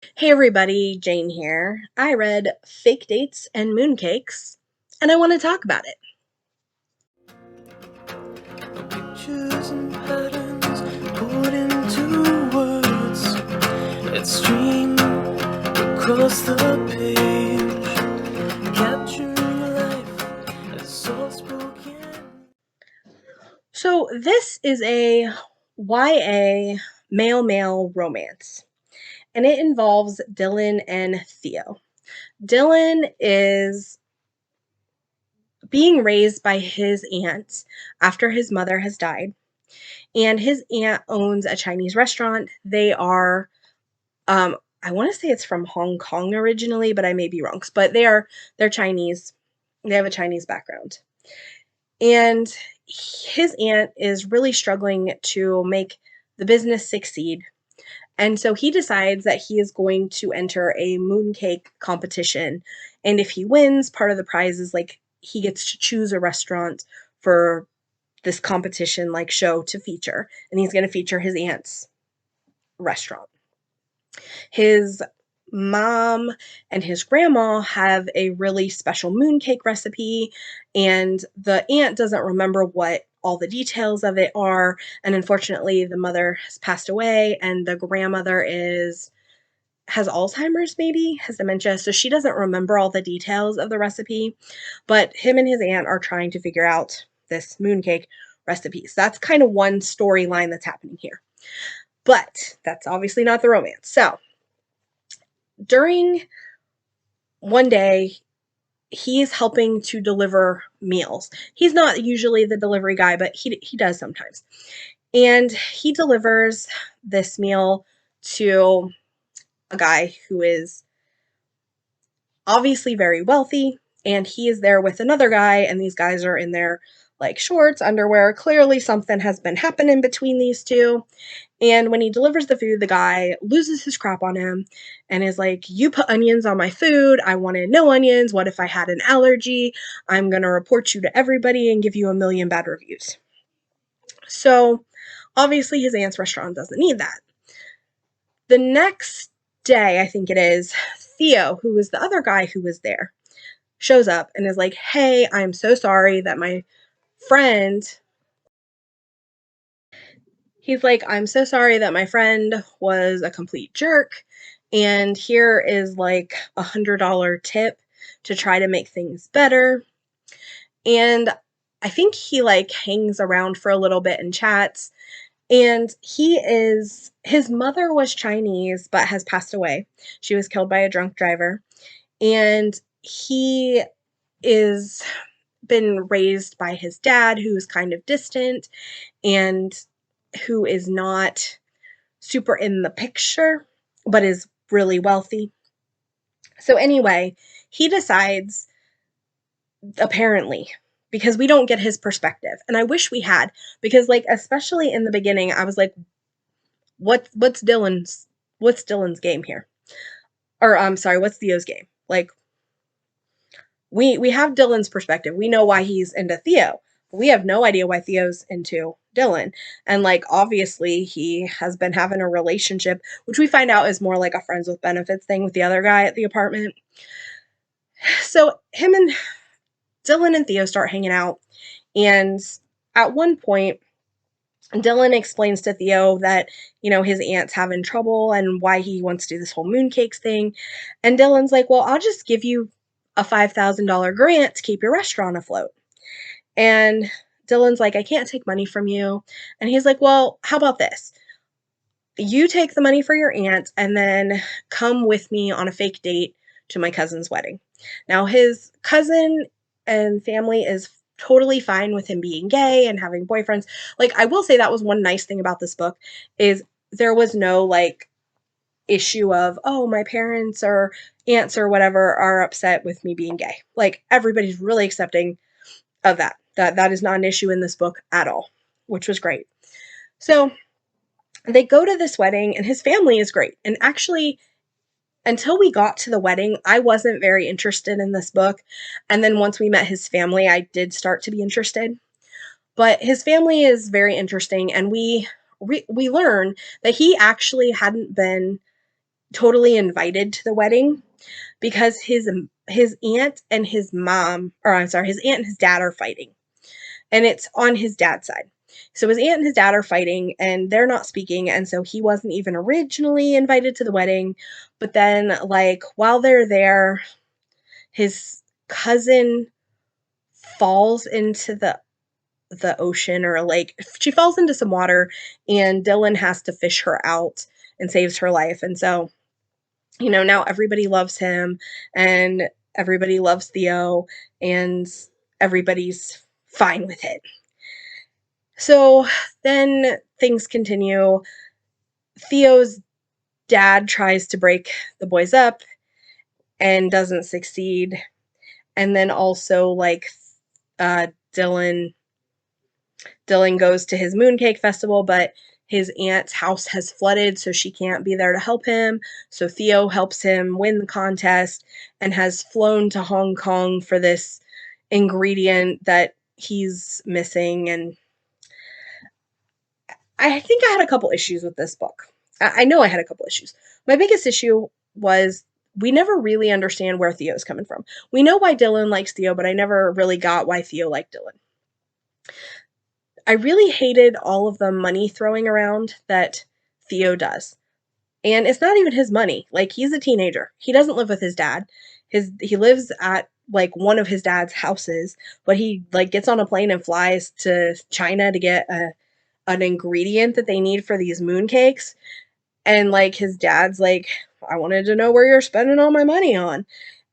Hey everybody, Jane here. I read Fake Dates and Mooncakes, and I want to talk about it. Pictures and patterns put into words that stream across the page, capturing life as soft spoken. So, this is a YA male-male romance, and it involves Dylan and Theo. Dylan is being raised by his aunt after his mother has died, and his aunt owns a Chinese restaurant. They are I want to say it's from Hong Kong originally, but I may be wrong. But they're Chinese. They have a Chinese background. And his aunt is really struggling to make the business succeed. And so he decides that he is going to enter a mooncake competition. And if he wins, part of the prize is like he gets to choose a restaurant for this competition like show to feature. And he's going to feature his aunt's restaurant. His mom and his grandma have a really special mooncake recipe, and the aunt doesn't remember what all the details of it are. And unfortunately, the mother has passed away, and the grandmother has Alzheimer's, maybe has dementia, so she doesn't remember all the details of the recipe. But him and his aunt are trying to figure out this mooncake recipe. So that's kind of one storyline that's happening here. But that's obviously not the romance. So during one day, he's helping to deliver meals. He's not usually the delivery guy, but he does sometimes. And he delivers this meal to a guy who is obviously very wealthy, and he is there with another guy, and these guys are in their like shorts, underwear. Clearly something has been happening between these two. And when he delivers the food, the guy loses his crap on him and is like, "You put onions on my food. I wanted no onions. What if I had an allergy? I'm going to report you to everybody and give you a million bad reviews." So obviously, his aunt's restaurant doesn't need that. The next day, I think it is, Theo, who was the other guy who was there, shows up and is like, "Hey, I'm so sorry that my friend," he's like, "I'm so sorry that my friend was a complete jerk. And here is like $100 tip to try to make things better." And I think he like hangs around for a little bit and chats. And his mother was Chinese but has passed away. She was killed by a drunk driver. And he is been raised by his dad, who's kind of distant and who is not super in the picture, but is really wealthy. So, anyway, he decides, apparently, because we don't get his perspective. And I wish we had, because, like, especially in the beginning, I was like, what's Dylan's game here? Or, I'm sorry, what's Theo's game? Like, we have Dylan's perspective. We know why he's into Theo. But we have no idea why Theo's into Dylan. And like obviously he has been having a relationship, which we find out is more like a friends with benefits thing with the other guy at the apartment. So him and Dylan and Theo start hanging out, and at one point Dylan explains to Theo that, his aunt's having trouble and why he wants to do this whole mooncakes thing. And Dylan's like, "Well, I'll just give you a $5,000 grant to keep your restaurant afloat." And Dylan's like, "I can't take money from you." And he's like, "Well, how about this? You take the money for your aunt and then come with me on a fake date to my cousin's wedding." Now, his cousin and family is totally fine with him being gay and having boyfriends. Like, I will say that was one nice thing about this book is there was no like issue of, "Oh, my parents or aunts or whatever are upset with me being gay." Like, everybody's really accepting of that. That is not an issue in this book at all, which was great. So they go to this wedding, and his family is great. And actually, until we got to the wedding, I wasn't very interested in this book. And then once we met his family, I did start to be interested. But his family is very interesting, and we learn that he actually hadn't been totally invited to the wedding because his aunt and his mom, or I'm sorry, his aunt and his dad are fighting, and it's on his dad's side. So his aunt and his dad are fighting and they're not speaking, and so he wasn't even originally invited to the wedding. But then, like, while they're there, his cousin falls into the ocean or a lake. She falls into some water, and Dylan has to fish her out and saves her life. And so, now everybody loves him, and everybody loves Theo, and everybody's fine with it. So then things continue. Theo's dad tries to break the boys up and doesn't succeed. And then also, like, uh, Dylan Dylan goes to his mooncake festival, but his aunt's house has flooded, so she can't be there to help him. So Theo helps him win the contest and has flown to Hong Kong for this ingredient that he's missing. And I think I had a couple issues with this book. I know I had a couple issues. My biggest issue was we never really understand where Theo's coming from. We know why Dylan likes Theo, but I never really got why Theo liked Dylan. I really hated all of the money throwing around that Theo does. And it's not even his money. Like, he's a teenager. He doesn't live with his dad. He lives at, like, one of his dad's houses, but he, like, gets on a plane and flies to China to get an ingredient that they need for these mooncakes. And, like, his dad's like, I wanted to know where you're spending all my money on.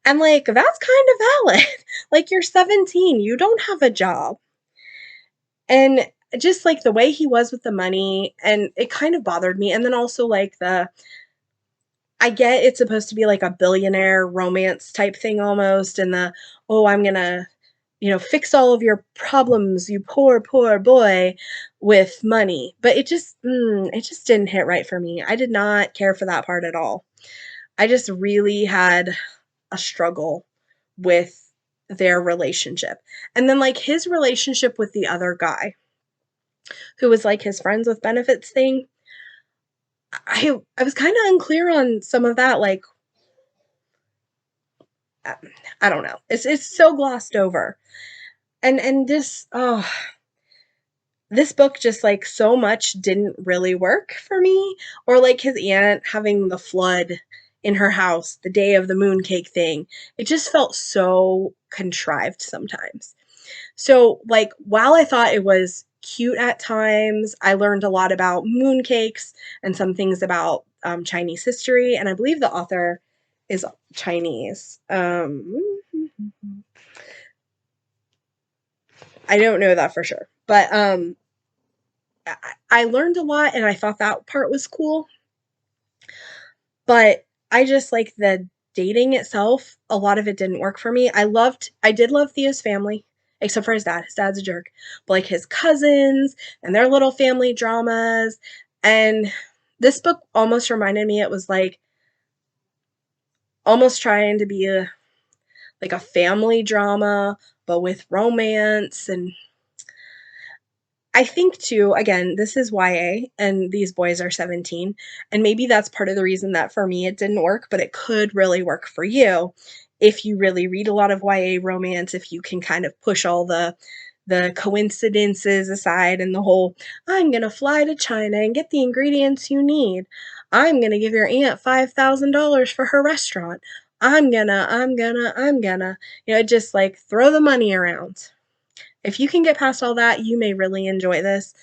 And, like, that's kind of valid. Like, you're 17. You don't have a job. And just, like, the way he was with the money, and it kind of bothered me. And then also, like, I get it's supposed to be like a billionaire romance type thing almost, and oh, I'm gonna, fix all of your problems, you poor, poor boy, with money. But it just didn't hit right for me. I did not care for that part at all. I just really had a struggle with their relationship. And then, like, his relationship with the other guy, who was like his friends with benefits thing. I was kind of unclear on some of that. Like, I don't know. It's so glossed over. And this book just, like, so much didn't really work for me. Or, like, his aunt having the flood in her house the day of the mooncake thing. It just felt so contrived sometimes. So, like, while I thought it was cute at times, I learned a lot about mooncakes and some things about Chinese history, and I believe the author is Chinese. I don't know that for sure, but I learned a lot, and I thought that part was cool. But I just, like, the dating itself, a lot of it didn't work for me. I did love Theo's family, except for his dad. His dad's a jerk. But, like, his cousins and their little family dramas. And this book almost reminded me, it was like almost trying to be a family drama, but with romance. And I think too, again, this is YA and these boys are 17, and maybe that's part of the reason that for me it didn't work, but it could really work for you if you really read a lot of YA romance, if you can kind of push all the coincidences aside, and the whole, I'm going to fly to China and get the ingredients you need. I'm going to give your aunt $5,000 for her restaurant. I'm gonna, just, like, throw the money around. If you can get past all that, you may really enjoy this.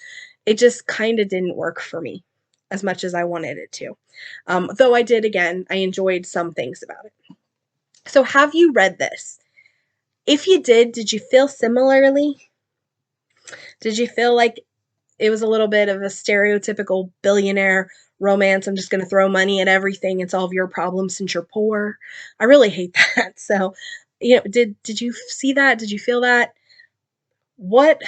It just kind of didn't work for me as much as I wanted it to. Though I enjoyed some things about it. So, have you read this? If you did you feel similarly? Did you feel like it was a little bit of a stereotypical billionaire romance? I'm just going to throw money at everything and solve your problems since you're poor. I really hate that. So, did you see that? Did you feel that? What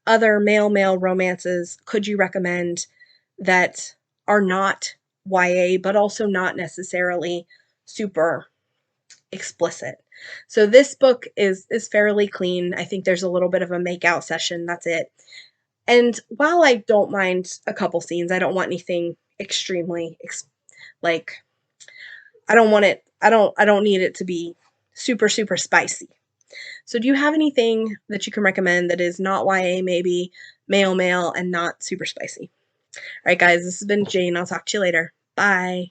other male romances could you recommend that are not YA, but also not necessarily super explicit? So this book is fairly clean. I think there's a little bit of a makeout session. That's it. And while I don't mind a couple scenes, I don't want anything extremely like I don't want it, I don't need it to be super, super spicy. So do you have anything that you can recommend that is not YA, maybe male, and not super spicy? All right, guys, this has been Jane. I'll talk to you later. Bye.